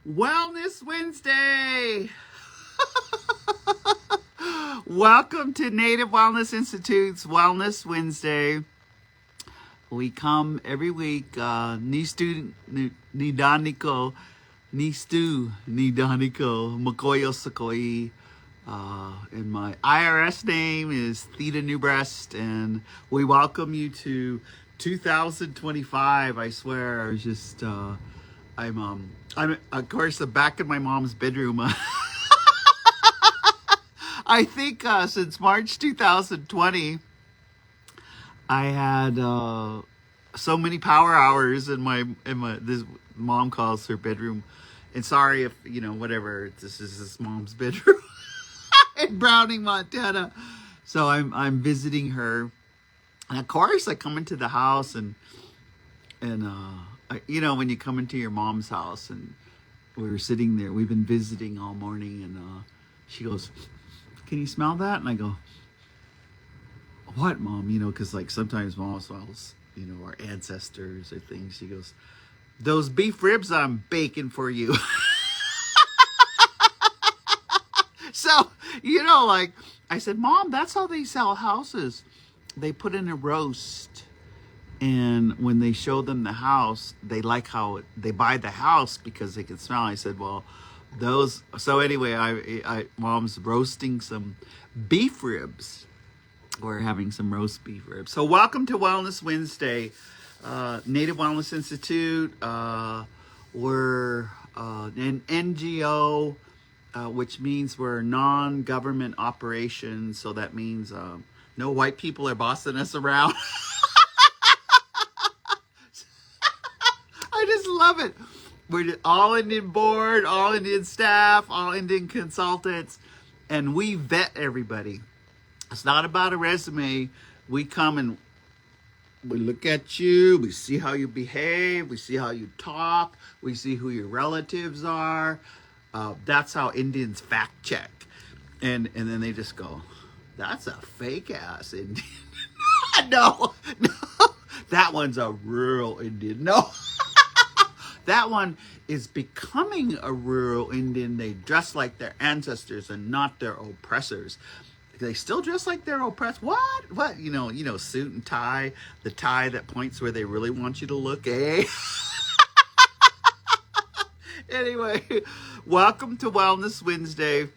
Wellness Wednesday. Welcome to Native Wellness Institute's Wellness Wednesday. We come every week. Nistu Nidaniko, Makoyo Sakoi. And my IRS name is Theta Newbreast, and we welcome you to 2025. I swear, it's just I'm of course the back of my mom's bedroom. I think since March 2020, I had so many power hours in my this mom calls her bedroom. And sorry if whatever, this is his mom's bedroom in Browning, Montana. So I'm visiting her, and of course I come into the house and when you come into your mom's house, and we were sitting there, we've been visiting all morning, and she goes, "Can you smell that?" And I go, "What, Mom?" Because like sometimes Mom smells, our ancestors or things. She goes, "Those beef ribs I'm baking for you." So, like I said, "Mom, that's how they sell houses. They put in a roast. And when they show them the house, they like how they buy the house because they can smell." I said, "Well, those." So anyway, Mom's roasting some beef ribs. We're having some roast beef ribs. So welcome to Wellness Wednesday, Native Wellness Institute. We're an NGO, which means we're non-government operations. So that means no white people are bossing us around. I just love it. We're all Indian board, all Indian staff, all Indian consultants, and we vet everybody. It's not about a resume. We come and we look at you, we see how you behave, we see how you talk, we see who your relatives are. That's how Indians fact check. And then they just go, "That's a fake ass Indian." No, that one's a rural Indian. No. That one is becoming a rural Indian. They dress like their ancestors and not their oppressors. They still dress like their oppressed. What? Suit and tie, the tie that points where they really want you to look, eh? Anyway, welcome to Wellness Wednesday.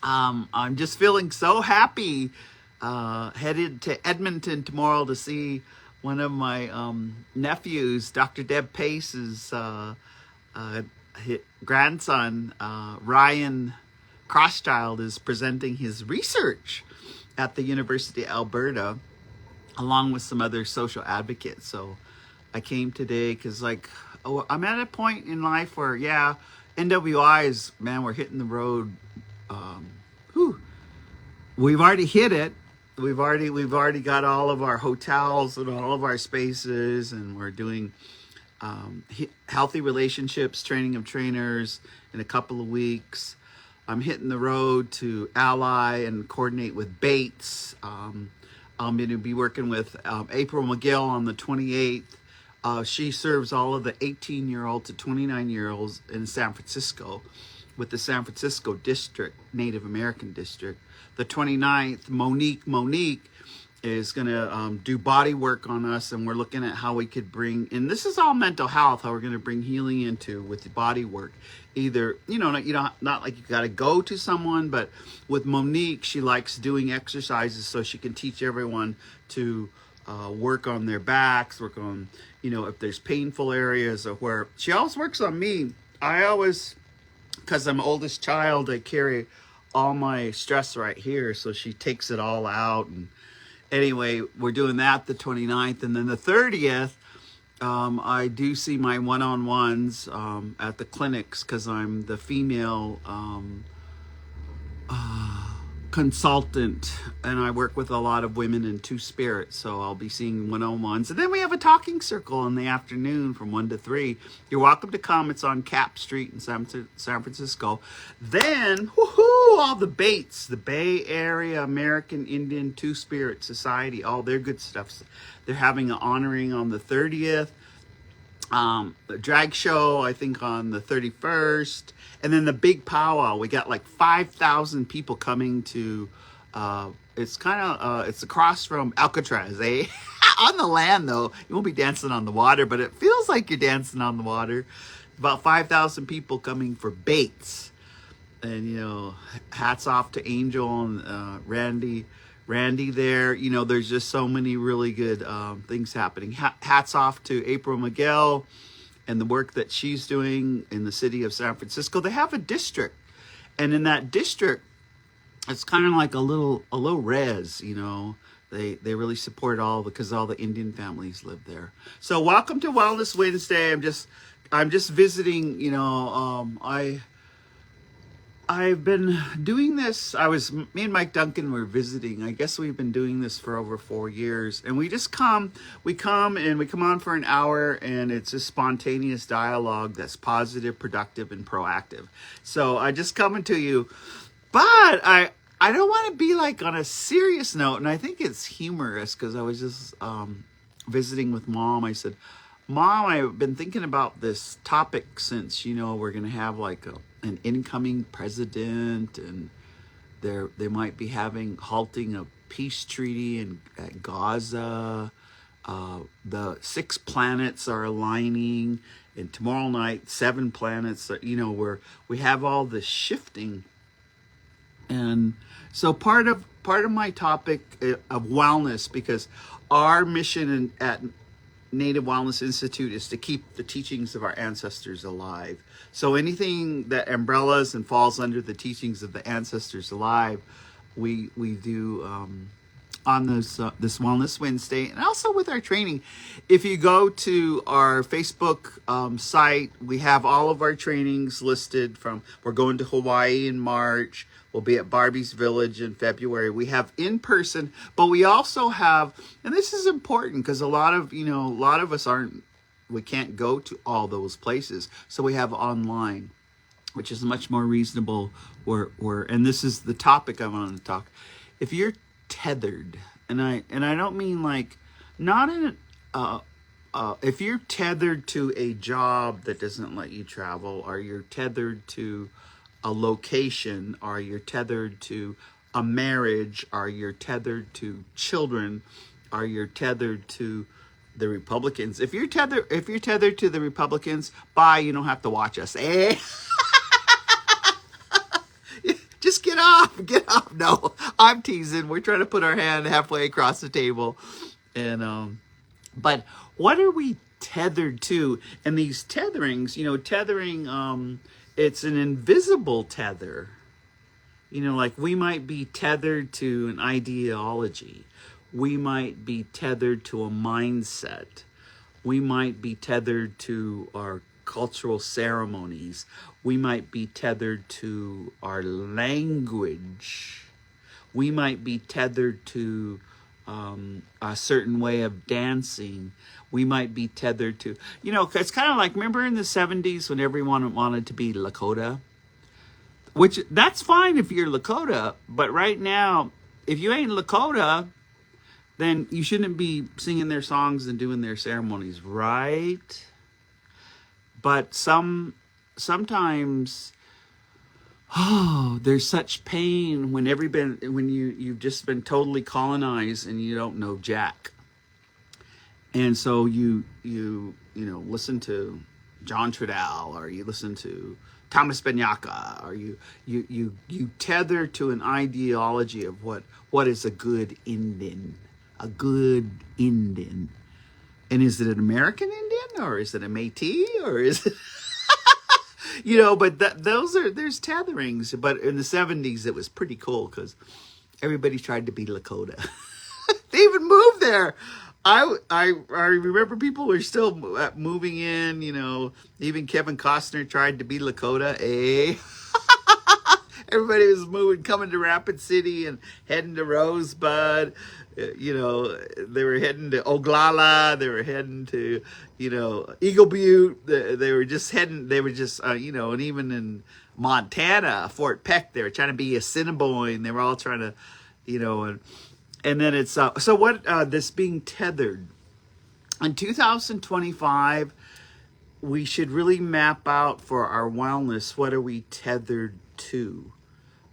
I'm just feeling so happy. Headed to Edmonton tomorrow to see one of my nephews, Dr. Deb Pace's grandson, Ryan Crosschild, is presenting his research at the University of Alberta, along with some other social advocates. So I came today because, I'm at a point in life where, NWIs, man, we're hitting the road. We've already hit it. We've already got all of our hotels and all of our spaces, and we're doing healthy relationships, training of trainers in a couple of weeks. I'm hitting the road to ally and coordinate with Bates. I'm going to be working with April McGill on the 28th. She serves all of the 18-year-old to 29-year-olds in San Francisco with the San Francisco District, Native American District. The 29th, Monique is going to do body work on us, and we're looking at how we could bring, and this is all mental health, how we're going to bring healing into with the body work. Either, not like you got to go to someone, but with Monique, she likes doing exercises so she can teach everyone to work on their backs, work on, if there's painful areas, or where she always works on me. Because I'm oldest child, I carry all my stress right here, so she takes it all out. And anyway, we're doing that the 29th, and then the 30th, I do see my one-on-ones at the clinics, because I'm the female consultant, and I work with a lot of women in Two Spirits, so I'll be seeing one-on-ones. And then we have a talking circle in the afternoon from 1 to 3. You're welcome to come. It's on Cap Street in San Francisco. Then, all the Bates, the Bay Area American Indian Two Spirit Society, all their good stuff. They're having an honoring on the 30th. The drag show, I think, on the 31st. And then the big powwow. We got like 5,000 people coming to, it's kind of, it's across from Alcatraz, eh? On the land, though. You won't be dancing on the water, but it feels like you're dancing on the water. About 5,000 people coming for Bates. And, you know, hats off to Angel and Randy there. You know, there's just so many really good things happening. Hats off to April Miguel and the work that she's doing in the city of San Francisco. They have a district, and in that district, it's kind of like a little res, you know. They really support because all the Indian families live there. So welcome to Wellness Wednesday. I'm just visiting, you know. I've been doing this. Me and Mike Duncan were visiting. I guess we've been doing this for over 4 years. And we come on for an hour, and it's a spontaneous dialogue that's positive, productive, and proactive. So I just coming to you, but I don't want to be like on a serious note. And I think it's humorous because I was just visiting with Mom. I said, Mom, I've been thinking about this topic since, you know, we're going to have like an incoming president, and they might be halting a peace treaty at Gaza. The 6 planets are aligning, and tomorrow night 7 planets. You know, where we have all this shifting, and so part of my topic of wellness, because our mission at Native Wellness Institute is to keep the teachings of our ancestors alive. So anything that umbrellas and falls under the teachings of the ancestors alive, we do on this Wellness Wednesday, and also with our training. If you go to our Facebook site, we have all of our trainings listed. We're going to Hawaii in March. We'll be at Barbie's Village in February. We have in person, but we also have, and this is important because a lot of us we can't go to all those places. So we have online, which is much more reasonable. And this is the topic I want to talk. If you're tethered, and I don't mean like, not in, if you're tethered to a job that doesn't let you travel, or you're tethered to a location, or you're tethered to a marriage, or you're tethered to children, or you're tethered to the Republicans. If you're tethered to the Republicans, bye, you don't have to watch us. Eh? Just get off. No, I'm teasing. We're trying to put our hand halfway across the table. And but what are we tethered to? And these tetherings, you know, tethering, it's an invisible tether. You know, like we might be tethered to an ideology. We might be tethered to a mindset. We might be tethered to our cultural ceremonies. We might be tethered to our language. We might be tethered to a certain way of dancing. We might be tethered to, you know, it's kind of like, remember in the 70s when everyone wanted to be Lakota? Which, that's fine if you're Lakota, but right now, if you ain't Lakota, then you shouldn't be singing their songs and doing their ceremonies, right? But sometimes, there's such pain when you've just been totally colonized and you don't know jack. And so you listen to John Trudell, or you listen to Thomas Banyaka, or you tether to an ideology of what is a good Indian. A good Indian. And is it an American Indian, or is it a Métis, or is it you know, but there's tetherings. But in the 70s it was pretty cool because everybody tried to be Lakota. They even moved there. I remember people were still moving in, you know. Even Kevin Costner tried to be Lakota, eh? Everybody was coming to Rapid City and heading to Rosebud. You know, they were heading to Oglala. They were heading to, you know, Eagle Butte. They were just, you know, and even in Montana, Fort Peck, they were trying to be Assiniboine. They were all trying to, you know, and then it's, so what, this being tethered. In 2025, we should really map out for our wellness, what are we tethered to?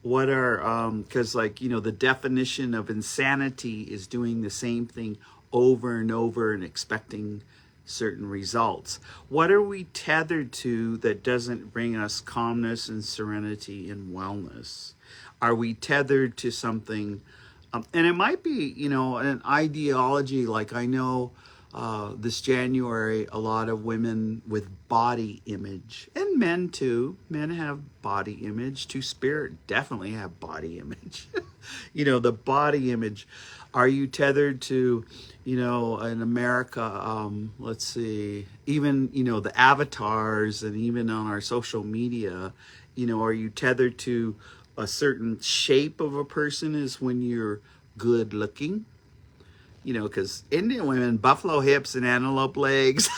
What are, because like, the definition of insanity is doing the same thing over and over and expecting certain results. What are we tethered to that doesn't bring us calmness and serenity and wellness? Are we tethered to something? And it might be, an ideology. Like I know this January, a lot of women with body image, and men too. Men have body image. Two-Spirit definitely have body image. The body image. Are you tethered to, in America, let's see, even, the avatars and even on our social media, are you tethered to a certain shape of a person is when you're good looking? Because Indian women, buffalo hips and antelope legs,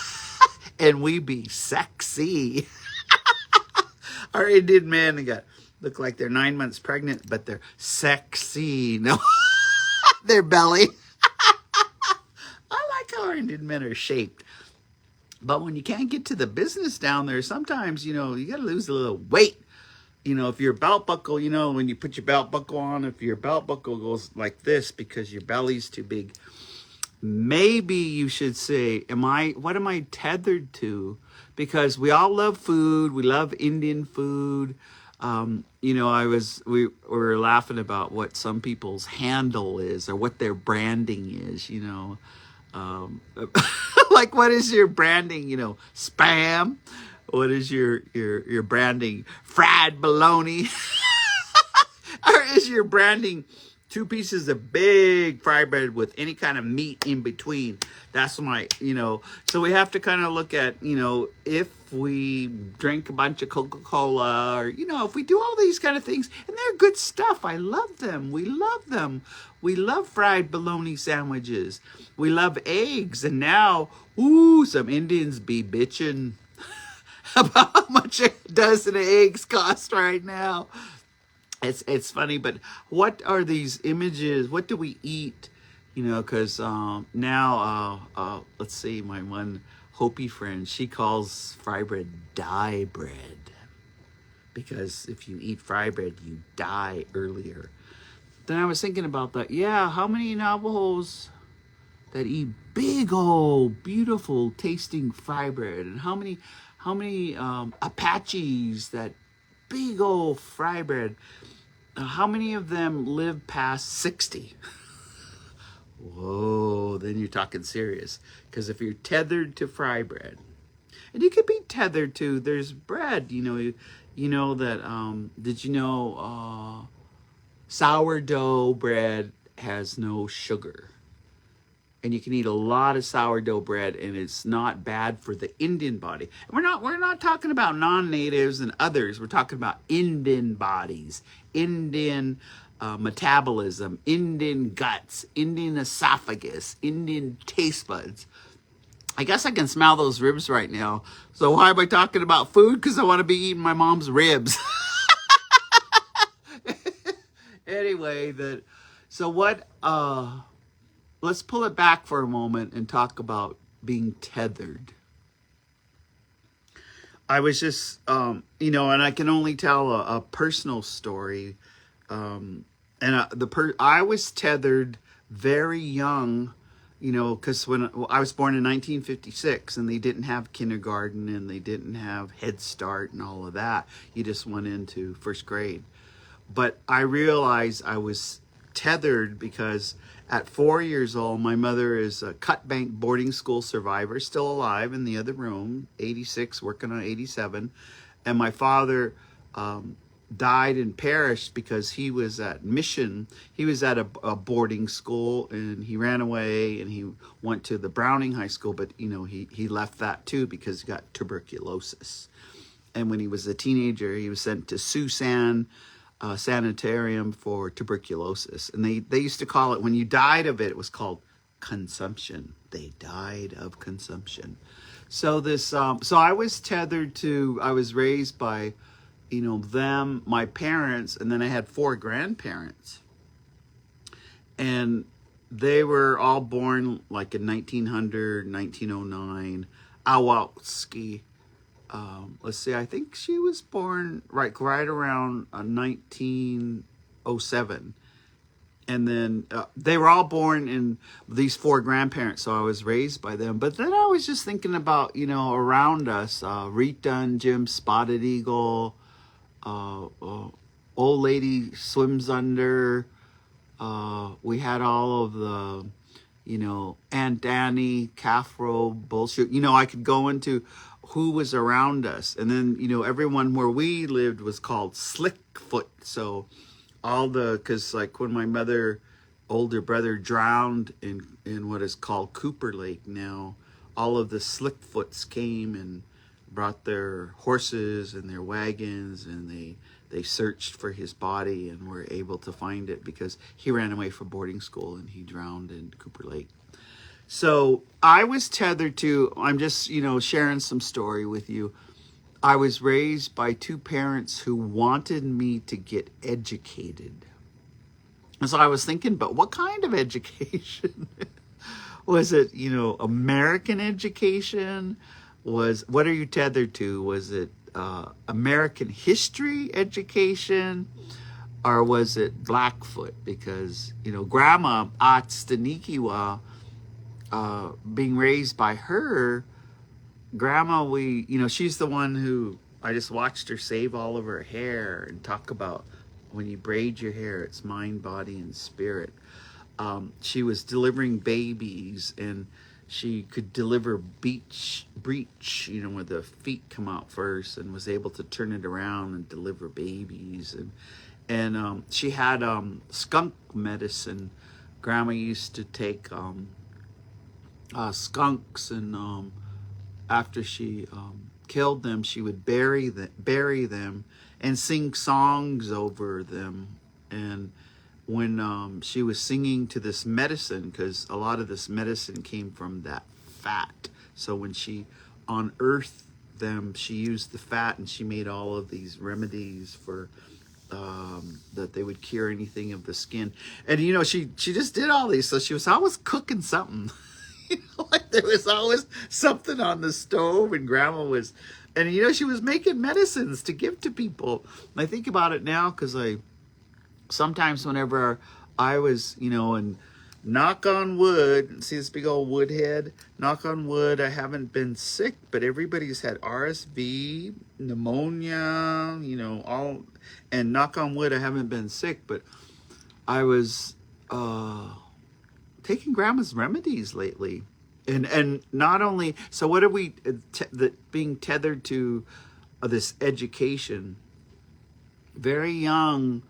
and we be sexy. Our Indian men, they look like they're 9 months pregnant, but they're sexy. No, their belly. I like how our Indian men are shaped. But when you can't get to the business down there, sometimes, you got to lose a little weight. If your belt buckle, when you put your belt buckle on, if your belt buckle goes like this because your belly's too big, maybe you should say, what am I tethered to? Because we all love food. We love Indian food. We were laughing about what some people's handle is or what their branding is, like what is your branding, spam? What is your branding? Fried bologna? Or is your branding 2 pieces of big fried bread with any kind of meat in between? That's my, so we have to kind of look at, if we drink a bunch of Coca-Cola or, if we do all these kind of things, and they're good stuff. I love them. We love them. We love fried bologna sandwiches. We love eggs. And now, some Indians be bitching about how much a dozen of eggs cost right now. It's funny, but what are these images? What do we eat? Because now, let's see, my one Hopi friend, she calls fry bread die bread. Because if you eat fry bread, you die earlier. Then I was thinking about that. Yeah, how many Navajos that eat big old beautiful tasting fry bread, and how many Apaches that big old fry bread, how many of them live past 60? Whoa, then you're talking serious. Because if you're tethered to fry bread, and you could be tethered to, there's bread, did you know sourdough bread has no sugar? And you can eat a lot of sourdough bread, and it's not bad for the Indian body. And we're not talking about non-natives and others. We're talking about Indian bodies, Indian metabolism, Indian guts, Indian esophagus, Indian taste buds. I guess I can smell those ribs right now. So why am I talking about food? Because I want to be eating my mom's ribs. Anyway, let's pull it back for a moment and talk about being tethered. I was just, and I can only tell a personal story. I was tethered very young, because when I was born in 1956, and they didn't have kindergarten and they didn't have Head Start and all of that. You just went into first grade. But I realized I was tethered because at 4 years old, my mother is a Cut Bank boarding school survivor, still alive in the other room, 86, working on 87. And my father died and perished because he was at mission. He was at a boarding school, and he ran away, and he went to the Browning High School, but he left that too because he got tuberculosis. And when he was a teenager, he was sent to Susan Sanitarium for tuberculosis. And they used to call it, when you died of it, it was called consumption. They died of consumption. So so I was tethered to, I was raised by, them, my parents, and then I had 4 grandparents. And they were all born like in 1900, 1909, Ahwatukee, let's see, I think she was born right around 1907. And then they were all born in these four grandparents, so I was raised by them. But then I was just thinking about, around us, Rita and Jim, Spotted Eagle, Old Lady Swims Under. We had all of the, Aunt Annie, Caffro, bullshit. I could go into who was around us. And then, everyone where we lived was called Slickfoot. So because like when my older brother drowned in what is called Cooper Lake now, all of the Slickfoots came and brought their horses and their wagons, and they searched for his body and were able to find it because he ran away from boarding school and he drowned in Cooper Lake. So I was tethered to, I'm just, sharing some story with you. I was raised by two parents who wanted me to get educated. And so I was thinking, but what kind of education? Was it, American education? What are you tethered to? Was it American history education? Or was it Blackfoot? Because, Grandma Atstanikiwa, being raised by her, Grandma, she's the one who I just watched her save all of her hair and talk about when you braid your hair, it's mind, body, and spirit. She was delivering babies, and she could deliver breech, where the feet come out first, and was able to turn it around and deliver babies. And she had skunk medicine. Grandma used to take skunks, and after she killed them, she would bury them and sing songs over them. And when she was singing to this medicine, because a lot of this medicine came from that fat, so when she unearthed them, she used the fat, and she made all of these remedies for that they would cure anything of the skin. And she just did all these, so she was always cooking something. Like there was always something on the stove, and Grandma was, and she was making medicines to give to people. And I think about it now because sometimes whenever I was, and knock on wood, see this big old wood head, knock on wood, I haven't been sick, but everybody's had RSV, pneumonia, all, and knock on wood, I haven't been sick, but I was taking Grandma's remedies lately. And not only, so what are we being tethered to this education? Very young,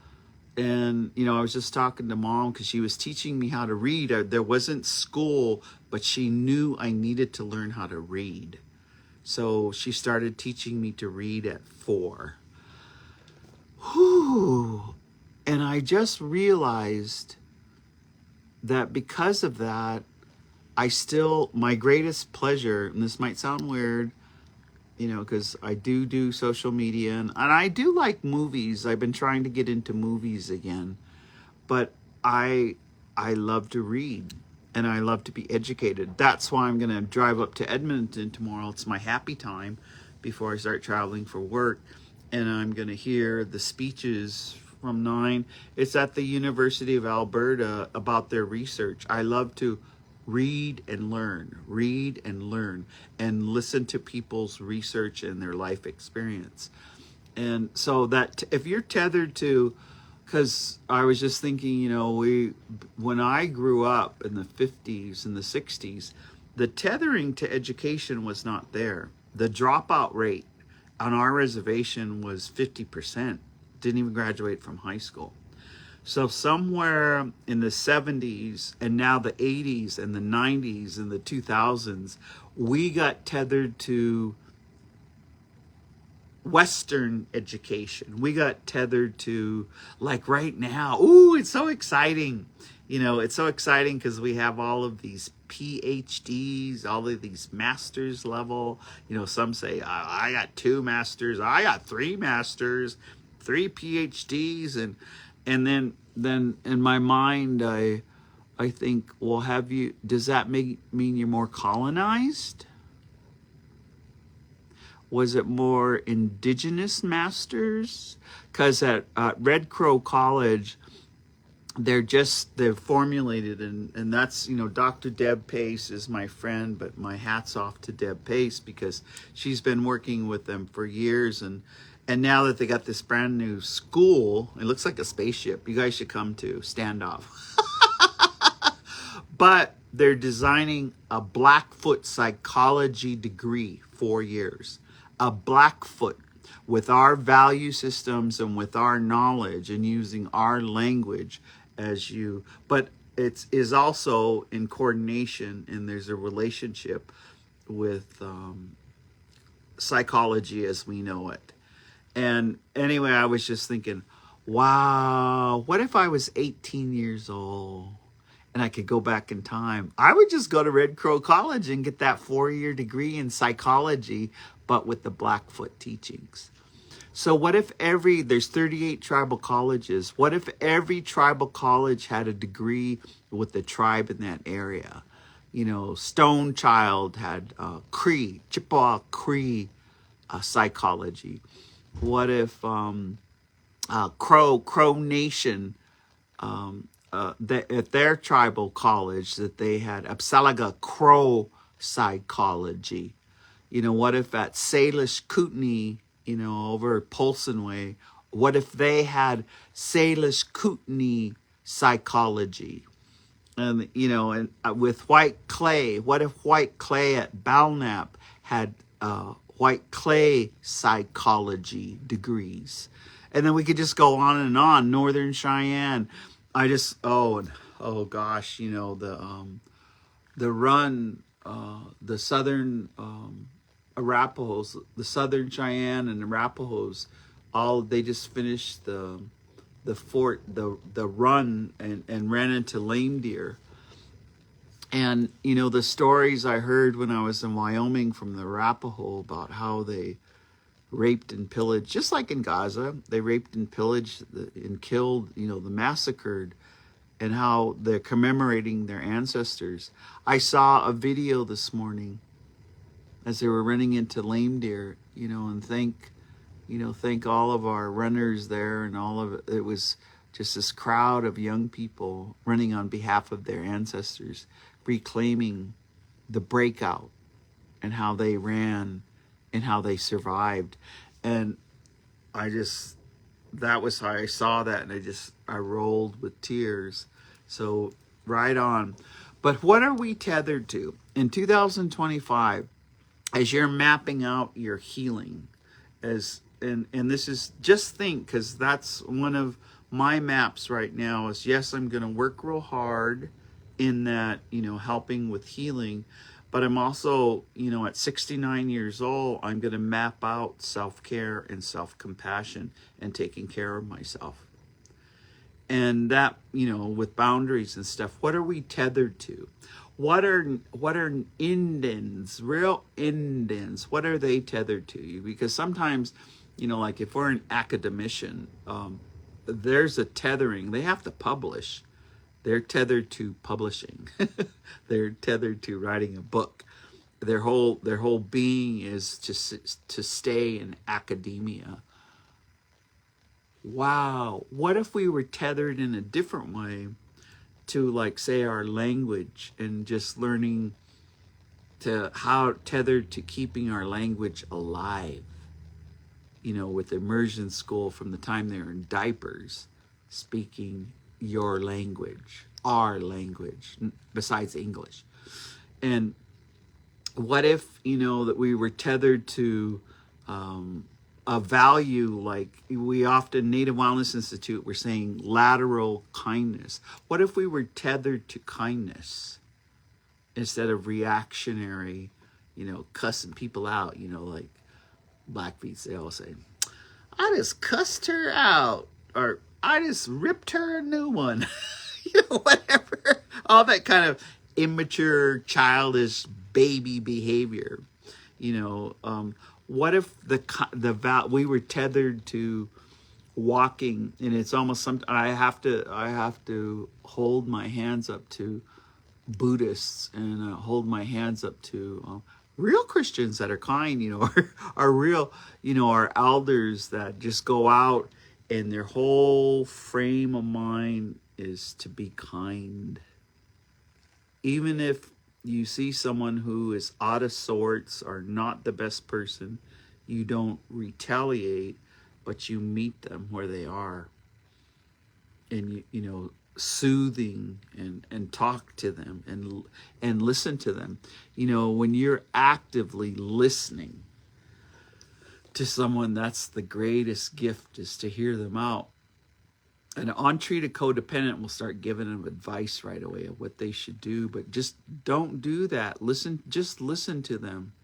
and I was just talking to Mom because she was teaching me how to read. There wasn't school, but she knew I needed to learn how to read. So she started teaching me to read at 4. Whew. And I just realized that because of that, my greatest pleasure, and this might sound weird, because I do social media, and I do like movies. I've been trying to get into movies again, but I love to read, and I love to be educated. That's why I'm going to drive up to Edmonton tomorrow. It's my happy time before I start traveling for work, and I'm going to hear the speeches from 9. It's at the University of Alberta about their research. I love to read and learn, and listen to people's research and their life experience. And so that if you're tethered to, because I was just thinking, when I grew up in the 50s and the 60s, the tethering to education was not there. The dropout rate on our reservation was 50%, didn't even graduate from high school. So somewhere in the 70s and now the 80s and the 90s and the 2000s, we got tethered to Western education. We got tethered to, like right now, it's so exciting. It's so exciting because we have all of these PhDs, all of these master's level. Some say, I got 2 masters, I got 3 masters, 3 PhDs, and then in my mind, I think, well, does that mean you're more colonized? Was it more indigenous masters? Because at Red Crow College, they're formulated, and that's, Dr. Deb Pace is my friend, but my hat's off to Deb Pace because she's been working with them for years, and now that they got this brand new school, it looks like a spaceship. You guys should come to Standoff. But they're designing a Blackfoot psychology degree, 4 years. A Blackfoot, with our value systems and with our knowledge and using our language but it is also in coordination, and there's a relationship with psychology as we know it. And anyway, I was just thinking, wow, what if I was 18 years old and I could go back in time? I would just go to Red Crow College and get that 4-year degree in psychology, but with the Blackfoot teachings. So what if there's 38 tribal colleges. What if every tribal college had a degree with the tribe in that area? Stone Child had Cree, Chippewa Cree psychology. What if Crow Nation, at their tribal college, that they had Apsalaga Crow psychology? What if at Salish Kootenai, over at Polson Way, what if they had Salish Kootenai psychology? And, with White Clay, what if White Clay at Balnap had White Clay psychology degrees? And then we could just go on and on. Northern Cheyenne. Oh gosh, the Southern Arapahoes, the Southern Cheyenne and Arapahoes, they just finished the run and ran into lame deer. And the stories I heard when I was in Wyoming from the Arapaho about how they raped and pillaged, just like in Gaza, they raped and pillaged and killed, the massacred, and how they're commemorating their ancestors. I saw a video this morning as they were running into lame deer, and thank all of our runners there, and all of it. It was just this crowd of young people running on behalf of their ancestors, reclaiming the breakout and how they ran and how they survived. And that was how I saw that, and I rolled with tears. So right on. But what are we tethered to? In 2025, as you're mapping out your healing, and this is, just think, because that's one of my maps right now is, yes, I'm going to work real hard in that, helping with healing, but I'm also, at 69 years old, I'm going to map out self-care and self-compassion and taking care of myself. And that, with boundaries and stuff, what are we tethered to? What are Indians, real Indians, what are they tethered to you? Because sometimes, like if we're an academician, there's a tethering. They have to publish. They're tethered to publishing. They're tethered to writing a book. Their whole being is to stay in academia. Wow. What if we were tethered in a different way to, like, say, our language, and just learning how tethered to keeping our language alive, with immersion school from the time they're in diapers, speaking your language, our language, besides English. And what if, that we were tethered to a value, like we often, Native Wellness Institute, we're saying lateral kindness. What if we were tethered to kindness instead of reactionary, cussing people out, like Blackfeet, they all say, I just cussed her out, or I just ripped her a new one, whatever, all that kind of immature, childish, baby behavior, what if we were tethered to walking, and it's almost I have to hold my hands up to Buddhists, and hold my hands up to real Christians that are kind, are real, our elders that just go out and their whole frame of mind is to be kind. Even if you see someone who is out of sorts or not the best person, you don't retaliate, but you meet them where they are. And soothing and talk to them and listen to them. When you're actively listening to someone, that's the greatest gift, is to hear them out. An untreated codependent will start giving them advice right away of what they should do, but just don't do that. Just listen to them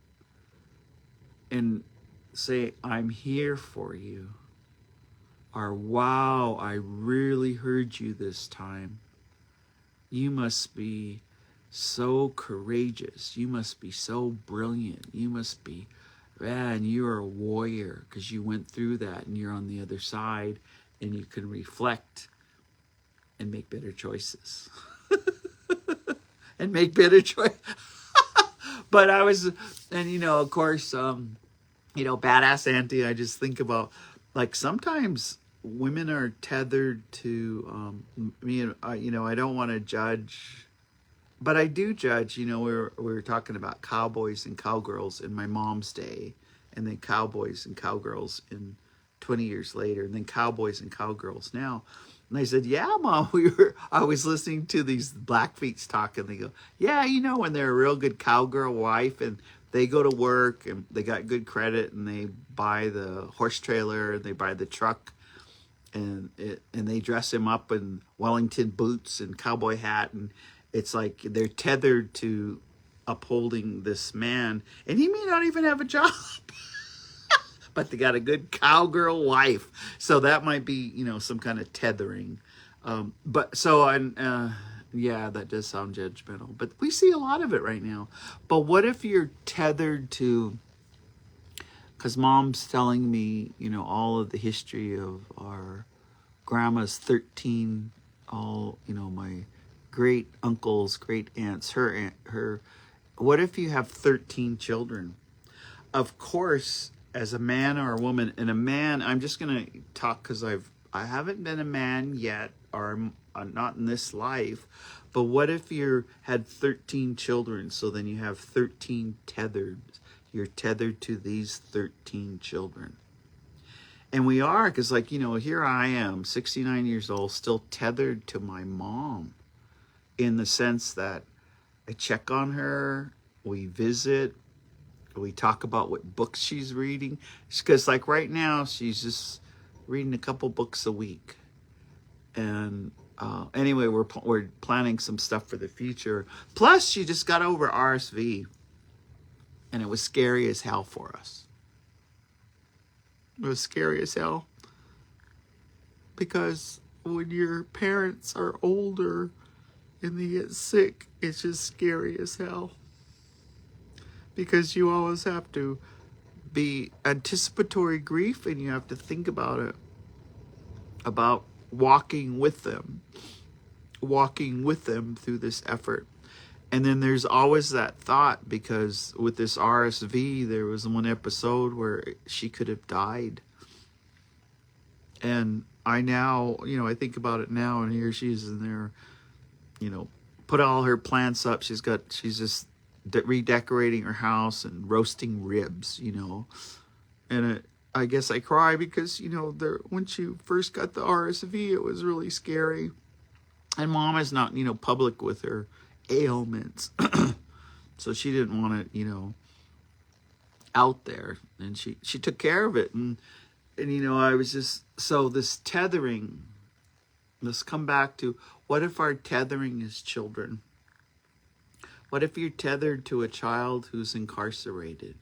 and say, I'm here for you. Or, wow, I really heard you this time. You must be so courageous. You must be so brilliant. You must be, man, you're a warrior because you went through that and you're on the other side and you can reflect and make better choices. And make better choices. But of course, badass auntie, I just think about, like, sometimes women are tethered to me. I don't want to judge, but I do judge. We were talking about cowboys and cowgirls in my mom's day, and then cowboys and cowgirls in 20 years later, and then cowboys and cowgirls now. And I said, yeah, Mom, I was listening to these Blackfeets talk, and they go, yeah, when they're a real good cowgirl wife and they go to work and they got good credit and they buy the horse trailer and they buy the truck and they dress him up in Wellington boots and cowboy hat, and it's like they're tethered to upholding this man, and he may not even have a job. But they got a good cowgirl wife, so that might be some kind of tethering. Yeah, that does sound judgmental, but we see a lot of it right now. But what if you're tethered to, because Mom's telling me, all of the history of our grandma's 13, my great uncles, great aunts, her. What if you have 13 children? Of course, as a man or a woman, and a man, I'm just going to talk because I haven't been a man yet, or I'm not in this life. But what if you had 13 children? So then you have 13 tethered. You're tethered to these 13 children. And we are, because here I am, 69 years old, still tethered to my mom, in the sense that I check on her, we visit, we talk about what books she's reading. Because right now, she's just reading a couple books a week. And anyway, we're planning some stuff for the future. Plus, she just got over RSV, and it was scary as hell for us. It was scary as hell, because when your parents are older and they get sick, it's just scary as hell, because you always have to be anticipatory grief, and you have to think about it, about walking with them through this effort. And then there's always that thought, because with this RSV, there was one episode where she could have died. And I now, I think about it now, and here she is in there, put all her plants up. She's just redecorating her house and roasting ribs, and I guess I cry because, when she first got the RSV, it was really scary. And Mom is not, public with her ailments. So she didn't want it, out there. And she took care of it. And I was just, so this tethering, let's come back to, what if our tethering is children? What if you're tethered to a child who's incarcerated?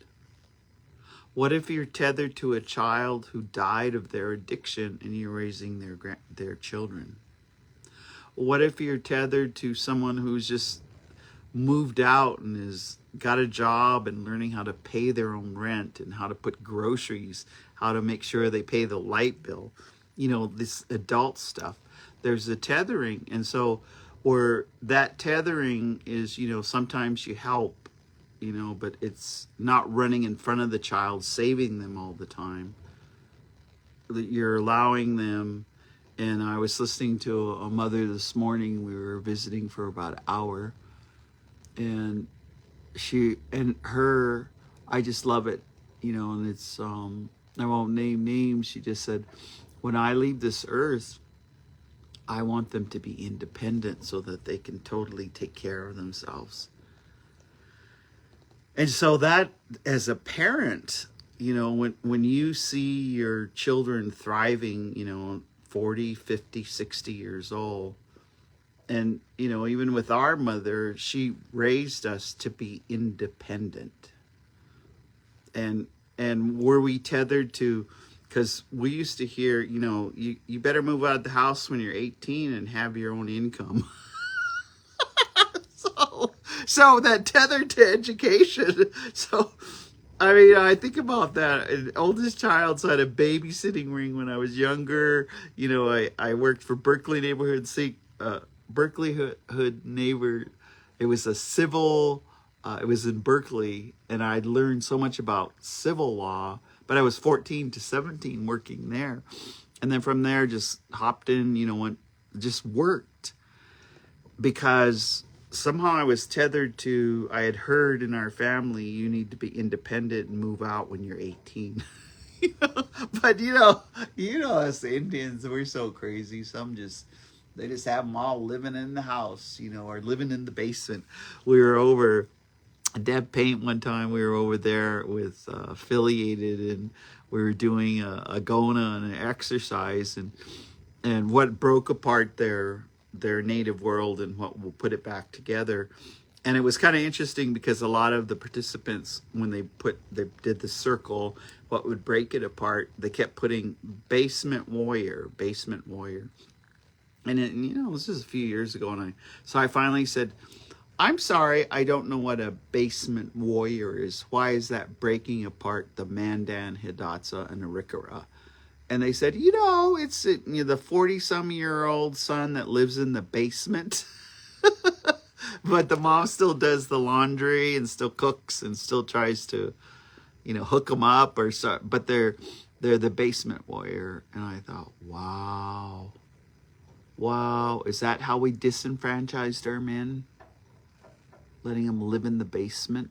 What if you're tethered to a child who died of their addiction and you're raising their children? What if you're tethered to someone who's just moved out and has got a job and learning how to pay their own rent and how to put groceries, how to make sure they pay the light bill, this adult stuff? There's a tethering. And so, or that tethering is, sometimes you help but it's not running in front of the child, saving them all the time. That you're allowing them. And I was listening to a mother this morning. We were visiting for about an hour, and I just love it, and it's, I won't name names. She just said, when I leave this earth, I want them to be independent so that they can totally take care of themselves. And so that, as a parent, when you see your children thriving, 40, 50, 60 years old, and, even with our mother, she raised us to be independent. And were we tethered to, because we used to hear, you better move out of the house when you're 18 and have your own income. So that tethered to education. So, I mean, I think about that. An oldest child, so I had a babysitting ring when I was younger. I worked for Berkeley Neighborhood Berkeley Hood Neighbor. It was a civil, it was in Berkeley, and I'd learned so much about civil law, but I was 14 to 17 working there. And then from there, just hopped in, just worked, because somehow I was tethered to, I had heard in our family, you need to be independent and move out when you're 18. But us Indians, we're so crazy. They just have them all living in the house, or living in the basement. We were over Deb Paint one time. We were over there with Affiliated, and we were doing a Gona and an exercise, and what broke apart their native world and what will put it back together. And it was kind of interesting because a lot of the participants, when they did the circle, what would break it apart, they kept putting basement warrior. And this is a few years ago, and so I finally said, I'm sorry, I don't know what a basement warrior is. Why is that breaking apart the Mandan, Hidatsa, and Arikara? And they said, it's the 40-some-year-old son that lives in the basement. But the mom still does the laundry and still cooks and still tries to, hook them up or so. But they're the basement warrior. And I thought, wow, is that how we disenfranchised our men? Letting them live in the basement,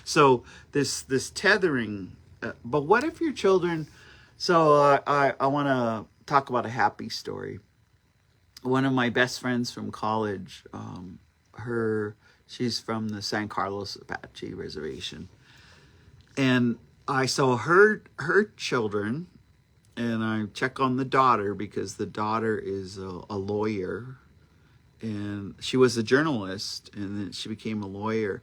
So this tethering. But what if your children? So I want to talk about a happy story. One of my best friends from college, she's from the San Carlos Apache Reservation, and I saw her children, and I check on the daughter because the daughter is a lawyer, and she was a journalist, and then she became a lawyer,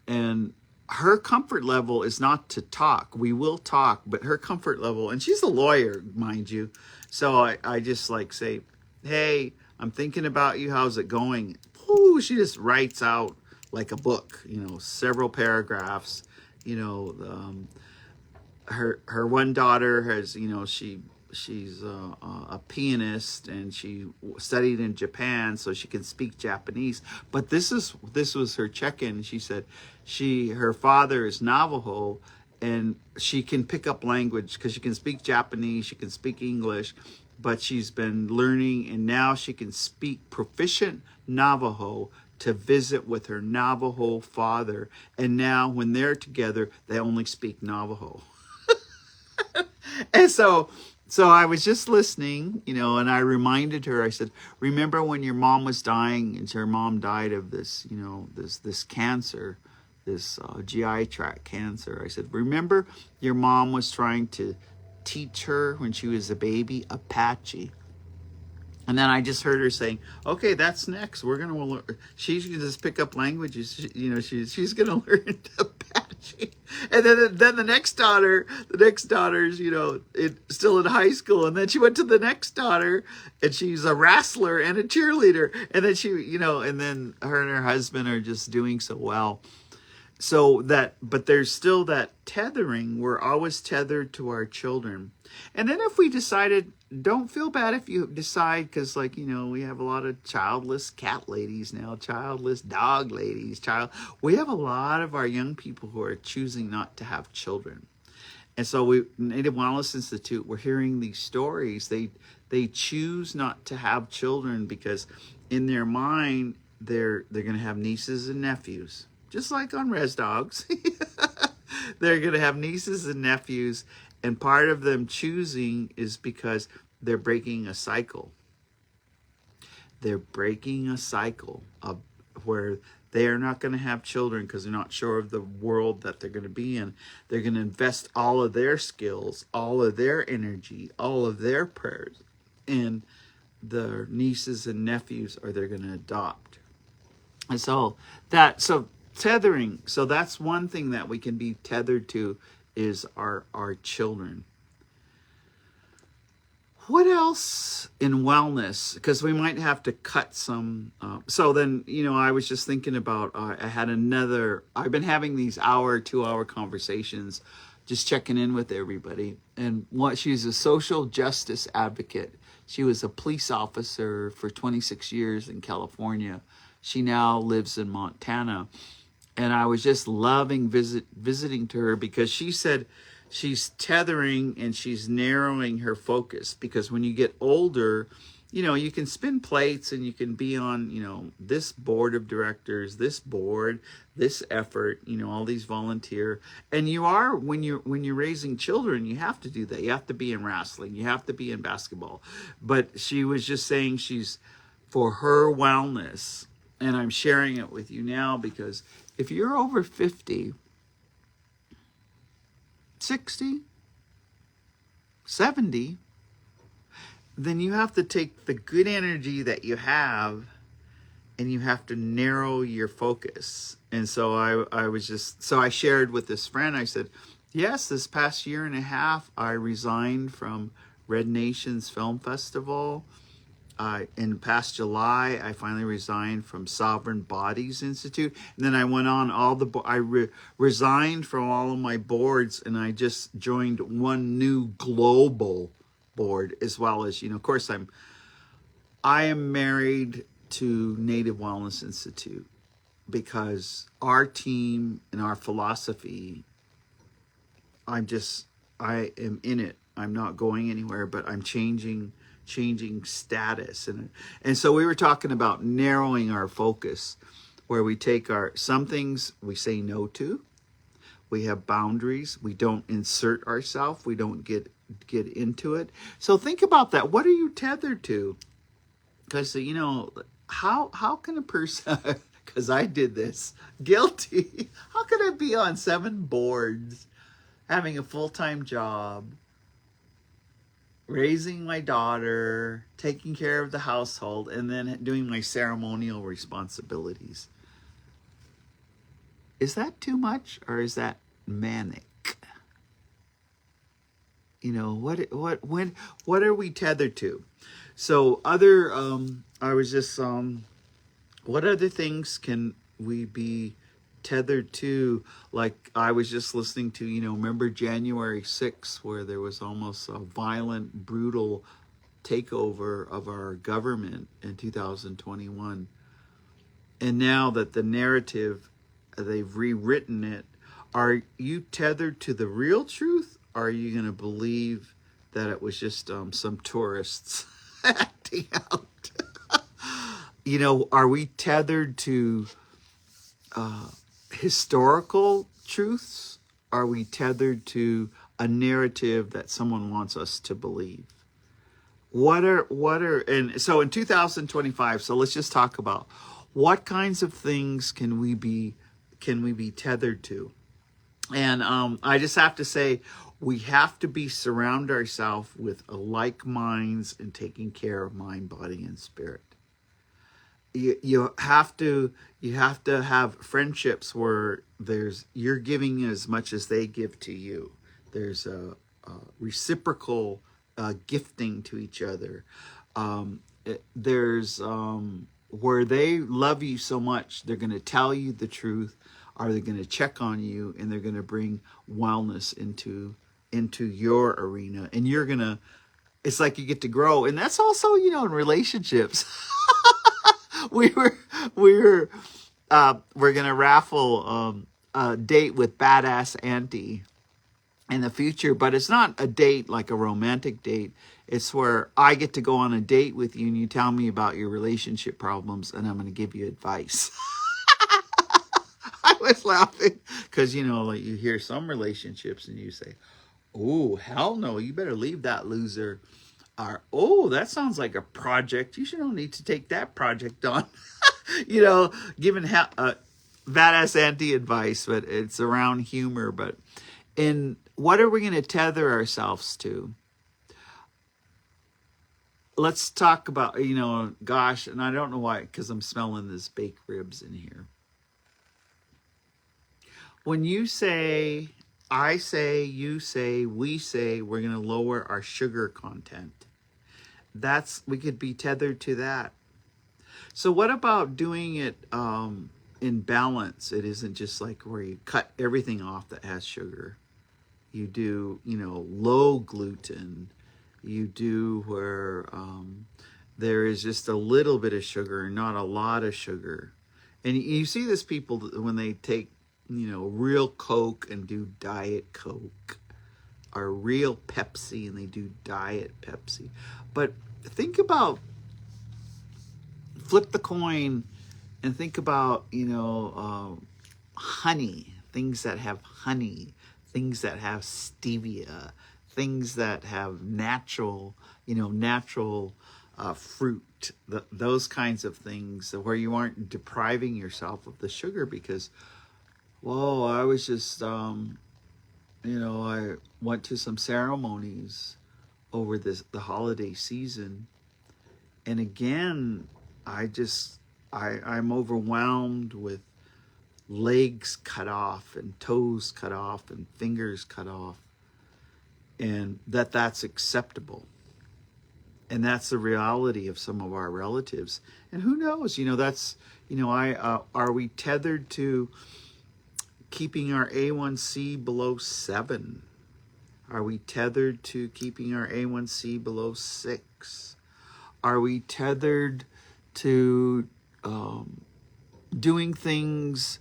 and her comfort level is not to talk. We will talk, but her comfort level, and she's a lawyer, mind you. So I just say, hey, I'm thinking about you. How's it going? Ooh, she just writes out like a book, several paragraphs. Her one daughter has, she's a pianist, and she studied in Japan, so she can speak Japanese. But this was her check-in. She said her father is Navajo, and she can pick up language because she can speak Japanese, she can speak English, but she's been learning, and now she can speak proficient Navajo to visit with her Navajo father. And now when they're together, they only speak Navajo. And so I was just listening, and I reminded her, I said, remember when your mom was dying, and her mom died of this, this cancer, this GI tract cancer. I said, remember your mom was trying to teach her when she was a baby Apache. And then I just heard her saying, okay, that's next. We're going to learn. She's going to just pick up languages. She's going to learn Apache. And then the next daughter's, still in high school. And then she went to the next daughter, and she's a wrestler and a cheerleader. And then and then her and her husband are just doing so well. But there's still that tethering. We're always tethered to our children. And then if we decided don't feel bad if you decide, because like, we have a lot of childless cat ladies now, childless dog ladies, we have a lot of our young people who are choosing not to have children. And so Native Wellness Institute, we're hearing these stories. They choose not to have children because in their mind they're going to have nieces and nephews, just like on Res Dogs. They're going to have nieces and nephews, and part of them choosing is because they're breaking a cycle. They're breaking a cycle of where they are not going to have children because they're not sure of the world that they're going to be in. They're going to invest all of their skills, all of their energy, all of their prayers in their nieces and nephews, or they're going to adopt. And so tethering, so that's one thing that we can be tethered to, is our children. What else in wellness? Because we might have to cut some. So then, I was just thinking about, I've been having these 2-hour conversations, just checking in with everybody. And she's a social justice advocate. She was a police officer for 26 years in California. She now lives in Montana. And I was just loving visiting to her, because she said she's tethering and she's narrowing her focus, because when you get older, you can spin plates and you can be on, this board of directors, this board, this effort, all these volunteer. And you are, when you're raising children, you have to do that. You have to be in wrestling. You have to be in basketball. But she was just saying she's, for her wellness, and I'm sharing it with you now, because if you're over 50, 60, 70, then you have to take the good energy that you have and you have to narrow your focus. And so I shared with this friend, I said, yes, this past year and a half, I resigned from Red Nations Film Festival. In past July, I finally resigned from Sovereign Bodies Institute. And then I went on resigned from all of my boards, and I just joined one new global board, as well as, of course, I am married to Native Wellness Institute, because our team and our philosophy, I am in it. I'm not going anywhere, but I'm changing status. And so we were talking about narrowing our focus, where we take some things we say no to. We have boundaries. We don't insert ourselves. We don't get into it. So think about that. What are you tethered to? Because, how can a person, because I did this, guilty, how can I be on 7 boards, having a full-time job, raising my daughter, taking care of the household, and then doing my ceremonial responsibilities? Is that too much, or is that manic? What are we tethered to? So what other things can we be tethered to? Like, I was just listening to, remember January 6th, where there was almost a violent, brutal takeover of our government in 2021. And now that the narrative, they've rewritten it, are you tethered to the real truth? Or are you going to believe that it was just some tourists acting out? Are we tethered to historical truths? Are we tethered to a narrative that someone wants us to believe? And so in 2025, so let's just talk about what kinds of things can we be tethered to? And I just have to say, we have to surround ourselves with like minds and taking care of mind, body, and spirit. You have to have friendships where you're giving as much as they give to you. There's a reciprocal gifting to each other. There's where they love you so much, they're going to tell you the truth, or they're going to check on you, and they're going to bring wellness into your arena, and you're going to It's like you get to grow. And that's also, you know, in relationships. we were we were we're gonna raffle a date with Badass Auntie in the future, but it's not a date like a romantic date. It's where I get to go on a date with you and you tell me about your relationship problems and I'm going to give you advice. I was laughing because, you know, like you hear some relationships and you say, oh, hell no, you better leave that loser. Or, oh, that sounds like a project. You should don't need to take that project on. You know, giving Badass Auntie advice, but it's around humor. But in what are we going to tether ourselves to? Let's talk about, you know, gosh, and I don't know why, because I'm smelling this baked ribs in here. When you say, I say, you say, we say, we're going to lower our sugar content. We could be tethered to that. So what about doing it in balance? It isn't just like where you cut everything off that has sugar. You do, you know, low gluten. You do where there is just a little bit of sugar, not a lot of sugar. And you see this people when they take, you know, real Coke and do Diet Coke, or real Pepsi and they do Diet Pepsi. But think about, flip the coin and think about, you know, honey, things that have honey, things that have stevia, things that have natural, you know, natural fruit, those kinds of things where you aren't depriving yourself of the sugar because, whoa, I was just, you know, I went to some ceremonies over the holiday season. And again, I'm overwhelmed with legs cut off and toes cut off and fingers cut off, and that's acceptable. And that's the reality of some of our relatives. And who knows, you know, that's, you know, are we tethered to keeping our A1C below 7? Are we tethered to keeping our A1C below 6? Are we tethered to doing things?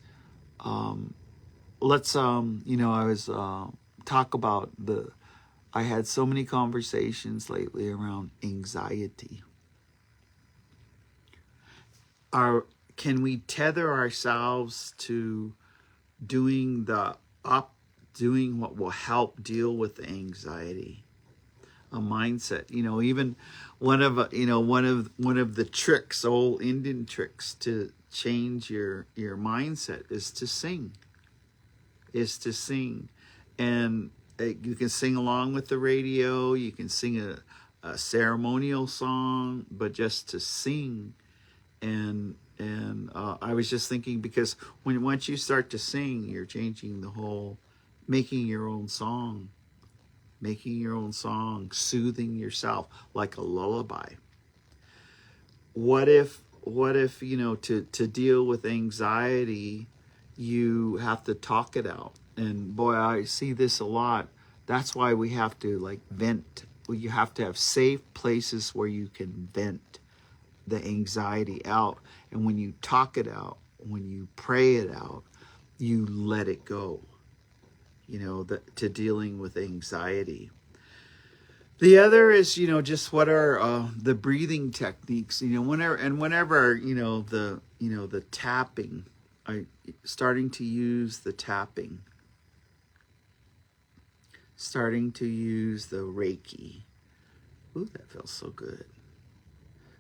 Let's, you know, I was talk about I had so many conversations lately around anxiety. Can we tether ourselves to doing what will help deal with the anxiety? A mindset, you know, even one of the tricks, old Indian tricks to change your mindset is to sing. And you can sing along with the radio, you can sing a ceremonial song, but just to sing. And I was just thinking, because once you start to sing, you're changing the whole, making your own song, soothing yourself like a lullaby. What if, you know, to deal with anxiety, you have to talk it out? And boy, I see this a lot. That's why we have to like vent. You have to have safe places where you can vent the anxiety out. And when you talk it out, when you pray it out, you let it go, you know, to dealing with anxiety. The other is, you know, just what are the breathing techniques, you know, whenever, you know, the tapping, starting to use the tapping, starting to use the Reiki. Ooh, that feels so good.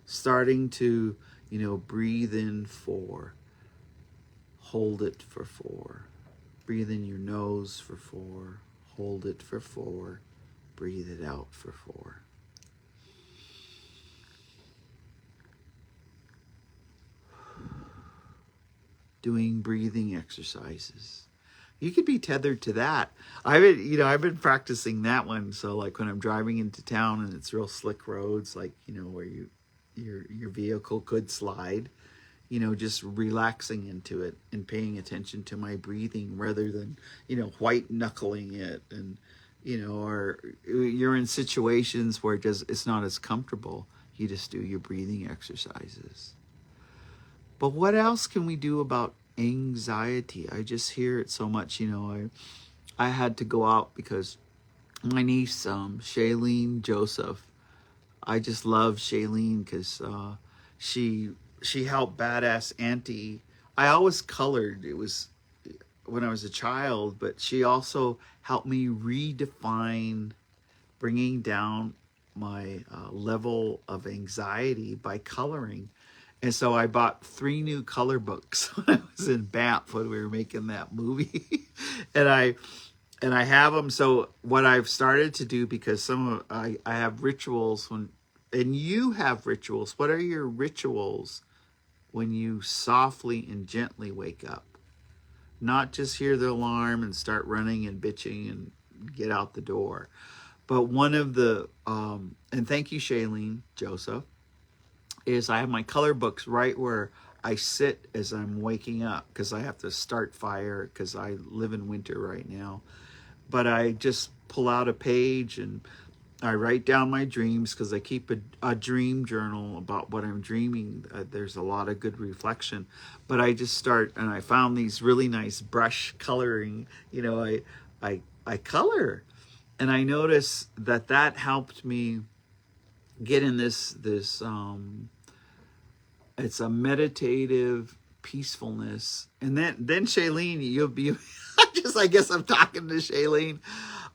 Starting to, you know, breathe in 4, hold it for 4, breathe in your nose for 4, hold it for 4, breathe it out for 4. Doing breathing exercises. You could be tethered to that. I've been practicing that one. So like when I'm driving into town and it's real slick roads, like, you know, where your vehicle could slide, you know, just relaxing into it and paying attention to my breathing rather than, you know, white knuckling it and or you're in situations where it's not as comfortable. You just do your breathing exercises. But what else can we do about anxiety? I just hear it so much. I had to go out because my niece, Shailene Joseph, I just love Shailene because she helped Badass Auntie. I always colored. It was when I was a child, but she also helped me redefine bringing down my level of anxiety by coloring. And so I bought 3 new color books when I was in Banff when we were making that movie. and I have them. So what I've started to do, because I have rituals and you have rituals. What are your rituals when you softly and gently wake up? Not just hear the alarm and start running and bitching and get out the door. But one of the, and thank you, Shailene Joseph, is I have my color books right where I sit as I'm waking up, because I have to start fire because I live in winter right now. But I just pull out a page and I write down my dreams, because I keep a dream journal about what I'm dreaming. There's a lot of good reflection. But I just start, and I found these really nice brush coloring. I color. And I notice that helped me get in this it's a meditative peacefulness. And then Shailene, you'll be I guess I'm talking to Shailene.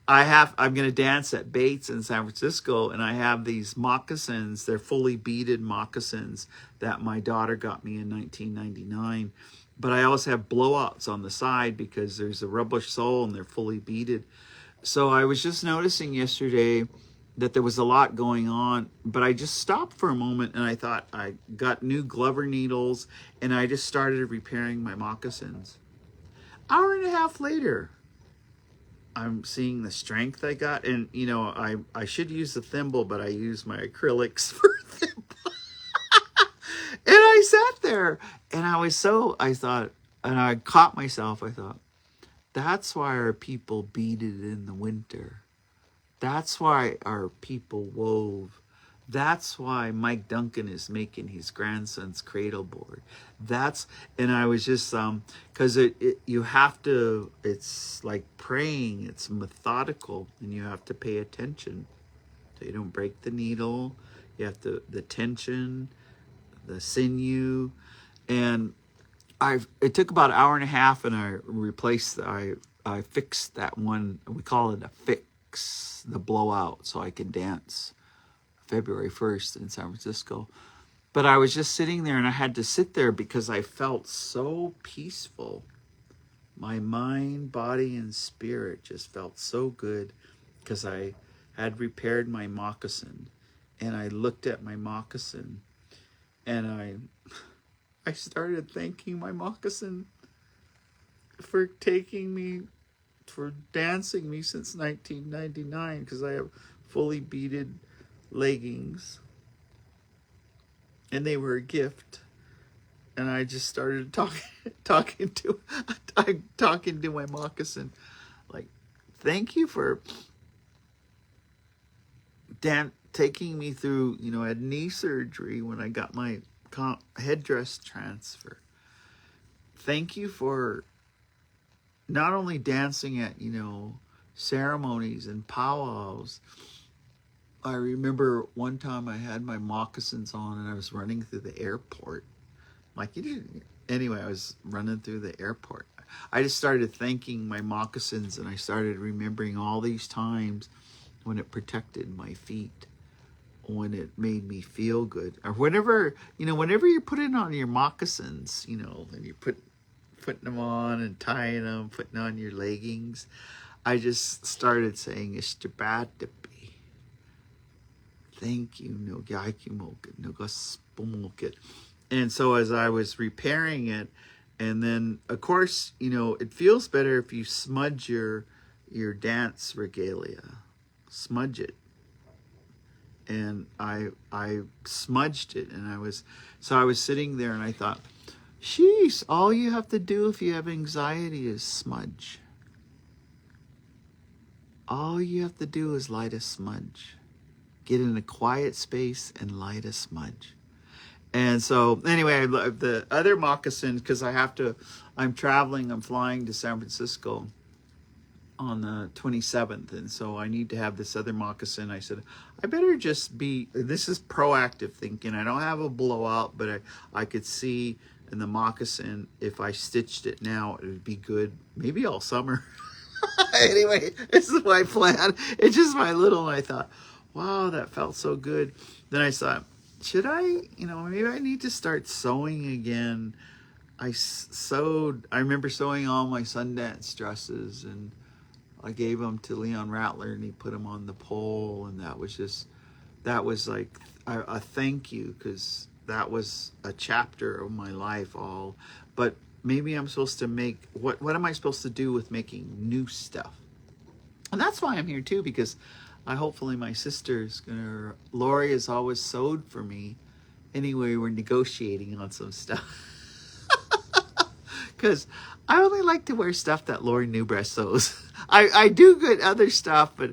I'm going to dance at Bates in San Francisco, and I have these moccasins. They're fully beaded moccasins that my daughter got me in 1999. But I also have blowouts on the side because there's a rubber sole and they're fully beaded. So I was just noticing yesterday that there was a lot going on, but I just stopped for a moment and I thought, I got new Glover needles and I just started repairing my moccasins. Hour and a half later, I'm seeing the strength I got. And, I should use the thimble, but I use my acrylics for a thimble. And I sat there and I thought, and I caught myself, I thought, that's why our people beaded in the winter. That's why our people wove. That's why Mike Duncan is making his grandson's cradle board. And I was just, because you have to, it's like praying, it's methodical, and you have to pay attention so you don't break the needle. You have the tension, the sinew, and it took about an hour and a half, and I fixed that one. We call it a fix, the blowout, so I can dance February 1st in San Francisco. But I was just sitting there, and I had to sit there because I felt so peaceful. My mind, body, and spirit just felt so good because I had repaired my moccasin, and I looked at my moccasin, and I started thanking my moccasin for dancing me since 1999, because I have fully beaded leggings and they were a gift. And I just started talking to my moccasin, like, thank you for taking me through, I had knee surgery when I got my headdress transfer. Thank you for not only dancing at, ceremonies and powwows. I remember one time I had my moccasins on and I was running through the airport. Anyway, I was running through the airport. I just started thanking my moccasins, and I started remembering all these times when it protected my feet, when it made me feel good. Or whenever you're putting on your moccasins, and you putting them on and tying them, putting on your leggings, I just started saying, Ishtabatapi. Thank you, no Gaikimokit, no Gospelmokit. And so as I was repairing it, and then of course, it feels better if you smudge your dance regalia. Smudge it. And I smudged it, and I was sitting there and I thought, sheesh, all you have to do if you have anxiety is smudge. all you have to do is light a smudge. Get in a quiet space and light a smudge. And so anyway, the other moccasins, because I'm traveling, I'm flying to San Francisco on the 27th. And so I need to have this other moccasin. I said, I better just this is proactive thinking. I don't have a blowout, but I could see in the moccasin, if I stitched it now, it would be good, maybe all summer. Anyway, this is my plan. It's just my little, and I thought, wow, that felt so good. Then I thought, should I, maybe I need to start sewing again. I remember sewing all my Sundance dresses, and I gave them to Leon Rattler, and he put them on the pole, and that was like a thank you, because that was a chapter of my life all. But maybe I'm supposed to make, what am I supposed to do with making new stuff? And that's why I'm here too, because hopefully my sister's Lori has always sewed for me. Anyway, we're negotiating on some stuff. Because I only like to wear stuff that Lori Newbreast sews. I do good other stuff, but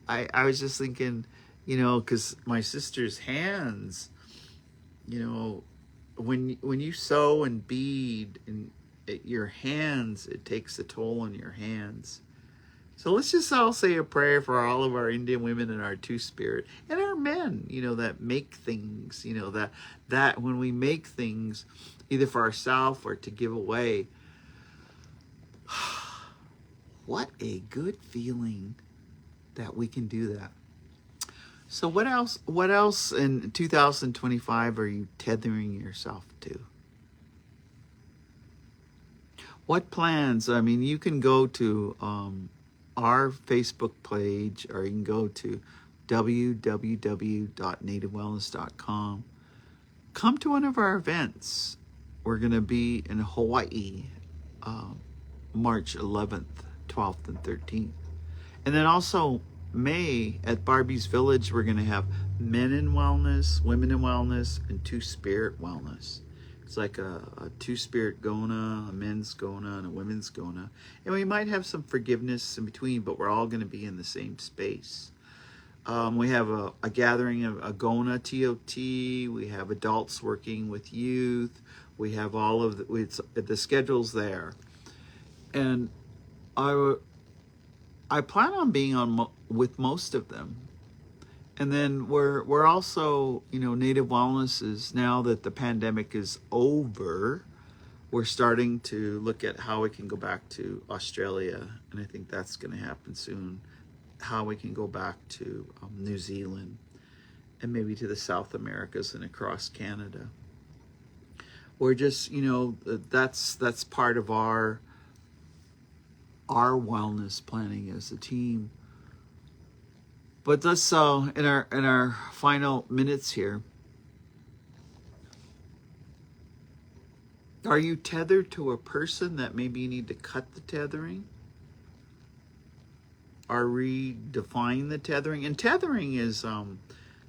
I was just thinking, because my sister's hands, when you sew and bead and your hands, it takes a toll on your hands. So let's just all say a prayer for all of our Indian women and our Two-Spirit and our men, that make things, that when we make things either for ourselves or to give away, what a good feeling that we can do that. So what else in 2025 are you tethering yourself to? What plans? I mean, you can go to our Facebook page, or you can go to www.nativewellness.com. Come to one of our events. We're going to be in Hawaii, March 11th, 12th, and 13th. And then also May at Barbie's Village, we're going to have men in wellness, women in wellness, and Two-Spirit wellness. It's like a Two-Spirit Gona, a men's Gona, and a women's Gona. And we might have some forgiveness in between, but we're all going to be in the same space. We have a gathering of a Gona TOT. We have adults working with youth. We have all of the schedules there. And I plan on being on with most of them. And then we're also, Native Wellness is, now that the pandemic is over, we're starting to look at how we can go back to Australia. And I think that's going to happen soon. How we can go back to New Zealand and maybe to the South Americas and across Canada. We're just, that's part of our wellness planning as a team. But let's in our final minutes here. Are you tethered to a person that maybe you need to cut the tethering? Are we defining the tethering? And tethering is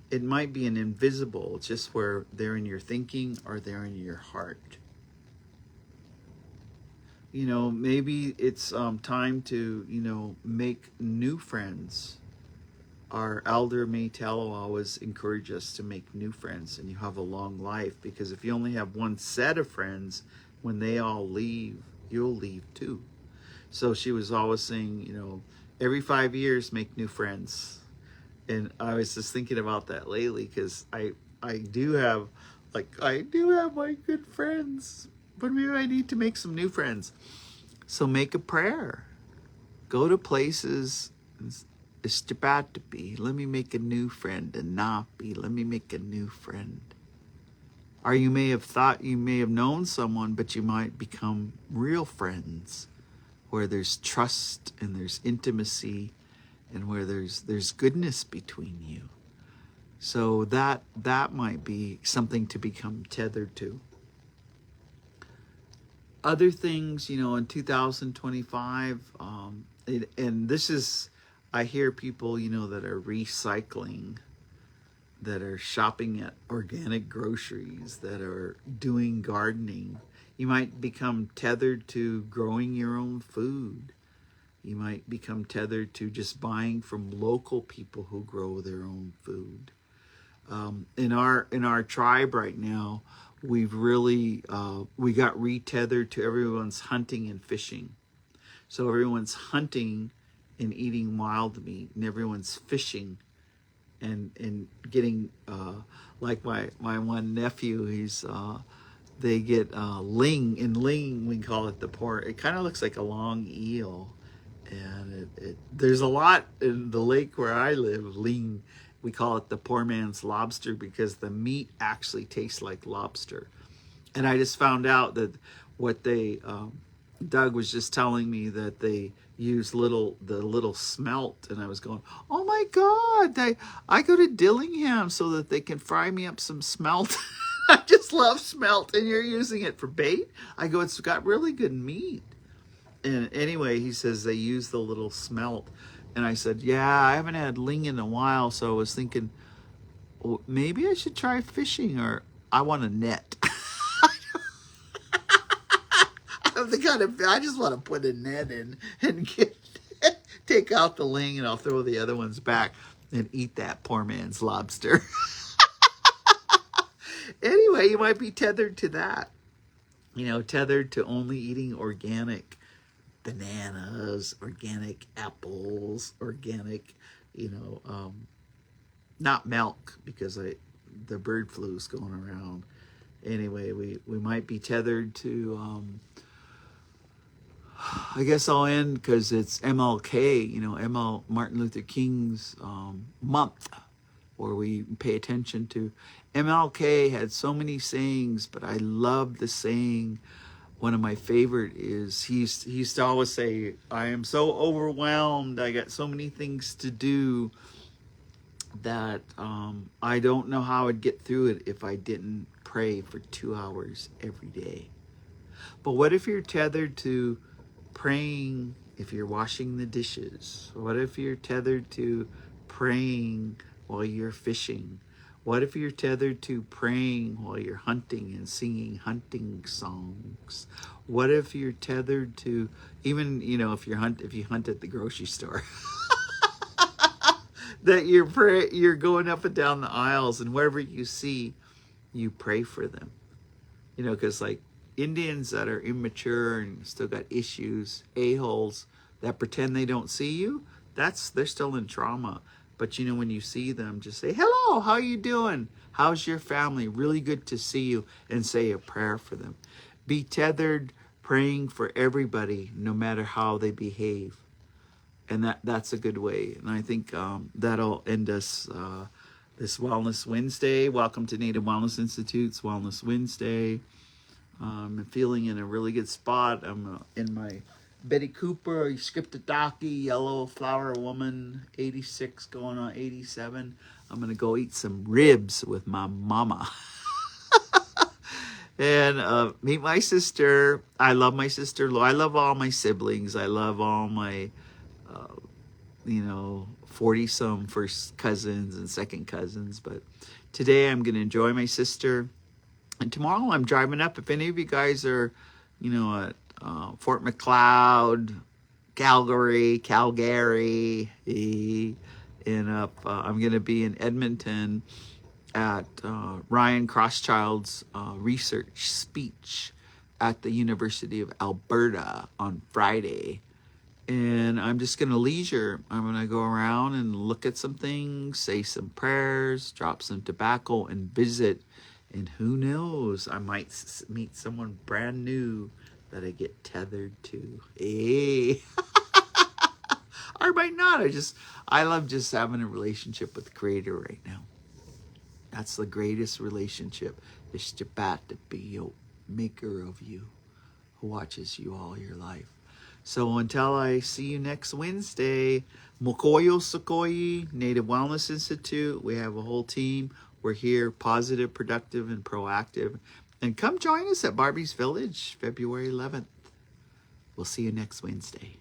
it might be an invisible. It's just where they're in your thinking or they're in your heart. Maybe it's time to make new friends. Our elder Maytalo always encouraged us to make new friends, and you have a long life, because if you only have one set of friends, when they all leave, you'll leave too. So she was always saying, every 5 years, make new friends. And I was just thinking about that lately, because I do have my good friends, but maybe I need to make some new friends. So make a prayer. Go to places. Let me make a new friend. And Napi, let me make a new friend. Or you may have thought you may have known someone, but you might become real friends, where there's trust and there's intimacy, and where there's goodness between you. So that might be something to become tethered to. Other things, in 2025, and this is, I hear people, that are recycling, that are shopping at organic groceries, that are doing gardening. You might become tethered to growing your own food. You might become tethered to just buying from local people who grow their own food. In our tribe right now, we've really we got re-tethered to everyone's hunting and fishing. So everyone's hunting and eating wild meat, and everyone's fishing and getting like my one nephew. He's they get ling. In ling, we call it the poor. It kind of looks like a long eel, and there's a lot in the lake where I live. Ling, we call it the poor man's lobster because the meat actually tastes like lobster. And I just found out that what they Doug was just telling me that they use the little smelt, and I was going, oh my God, I go to Dillingham so that they can fry me up some smelt. I just love smelt, and you're using it for bait? I go, it's got really good meat. And anyway, he says they use the little smelt. And I said, yeah, I haven't had ling in a while, so I was thinking, well, maybe I should try fishing, or I want a net. I'm the kind of, I just want to put a net in and take out the ling, and I'll throw the other ones back and eat that poor man's lobster. Anyway, you might be tethered to that. Tethered to only eating organic bananas, organic apples, organic, not milk, because the bird flu is going around. Anyway, we might be tethered to, I guess I'll end because it's MLK, Martin Luther King's month, where we pay attention to. MLK had so many sayings, but I love the saying. One of my favorite is he used to always say, I am so overwhelmed, I got so many things to do that I don't know how I'd get through it if I didn't pray for 2 hours every day. But what if you're tethered to praying if you're washing the dishes? What if you're tethered to praying while you're fishing? What if you're tethered to praying while you're hunting and singing hunting songs? What if you're tethered to even, if you hunt at the grocery store, that you're going up and down the aisles, and wherever you see, you pray for them. Because like Indians that are immature and still got issues, a-holes that pretend they don't see you, they're still in trauma. But when you see them, just say, hello, how you doing? How's your family? Really good to see you, and say a prayer for them. Be tethered, praying for everybody, no matter how they behave. And that's a good way. And I think that'll end us this Wellness Wednesday. Welcome to Native Wellness Institute's Wellness Wednesday. I'm feeling in a really good spot. I'm in my Betty Cooper, Skiptadaki, Yellow Flower Woman, 86 going on 87. I'm going to go eat some ribs with my mama. And meet my sister. I love my sister. I love all my siblings. I love all my, 40-some first cousins and second cousins. But today I'm going to enjoy my sister. And tomorrow I'm driving up. If any of you guys are, at Fort McLeod, Calgary, and I'm going to be in Edmonton at Ryan Crosschild's research speech at the University of Alberta on Friday. And I'm just going to leisure. I'm going to go around and look at some things, say some prayers, drop some tobacco, and visit. And who knows, I might meet someone brand new that I get tethered to. Hey. Or might not. I love just having a relationship with the Creator right now. That's the greatest relationship. Is to be a maker of you, who watches you all your life. So until I see you next Wednesday, Mokoyo Sukoi, Native Wellness Institute. We have a whole team. We're here, positive, productive, and proactive. And come join us at Barbie's Village, February 11th. We'll see you next Wednesday.